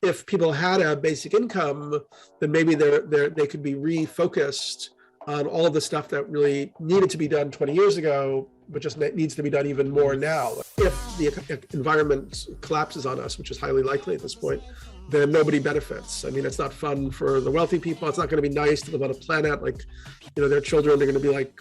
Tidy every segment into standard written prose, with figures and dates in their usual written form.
if people had a basic income, then maybe they could be refocused on all of the stuff that really needed to be done 20 years ago, but just needs to be done even more now. If the environment collapses on us, which is highly likely at this point, then nobody benefits. I mean, it's not fun for the wealthy people. It's not going to be nice to live on a planet like, their children are going to be like,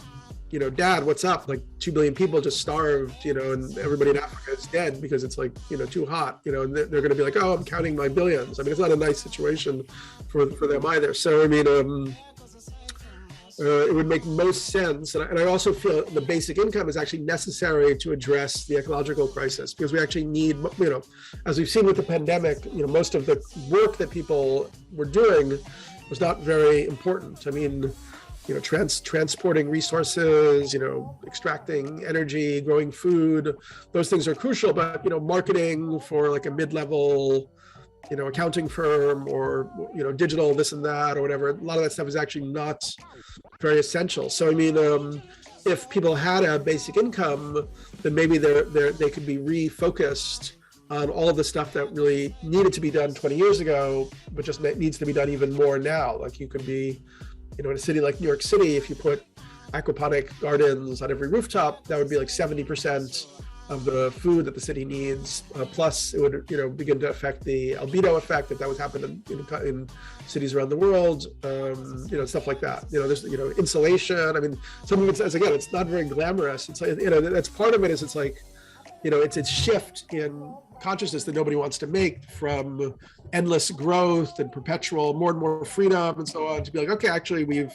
Dad, what's up? Like 2 billion people just starved, and everybody in Africa is dead because it's like, too hot, and they're going to be like, oh, I'm counting my billions. I mean, it's not a nice situation for them either. So, I mean, it would make most sense. And I also feel the basic income is actually necessary to address the ecological crisis, because we actually need, as we've seen with the pandemic, most of the work that people were doing was not very important. I mean, transporting resources, extracting energy, growing food, those things are crucial, but, marketing for like a mid-level, accounting firm or, digital this and that or whatever, a lot of that stuff is actually not very essential. So, I mean, if people had a basic income, then maybe they could be refocused on all of the stuff that really needed to be done 20 years ago, but just needs to be done even more now. Like you could be, in a city like New York City, if you put aquaponic gardens on every rooftop, that would be like 70% of the food that the city needs. Plus, it would begin to affect the albedo effect if that was happening in cities around the world. Stuff like that. There's insulation. I mean, some of it's, again, it's not very glamorous. It's like, that's part of it. Is it's like, it's a shift in consciousness that nobody wants to make, from endless growth and perpetual more and more freedom and so on, to be like, okay, actually we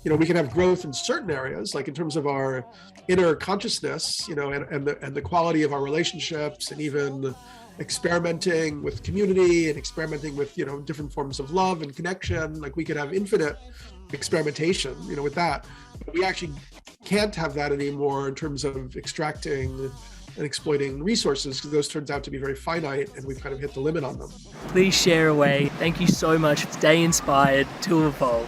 can have growth in certain areas, like in terms of our inner consciousness, and the quality of our relationships, and even experimenting with community and experimenting with, different forms of love and connection. Like we could have infinite experimentation, with that, but we actually can't have that anymore in terms of extracting and exploiting resources, because those turns out to be very finite and we've kind of hit the limit on them. Please share away. Thank you so much. Stay inspired to evolve.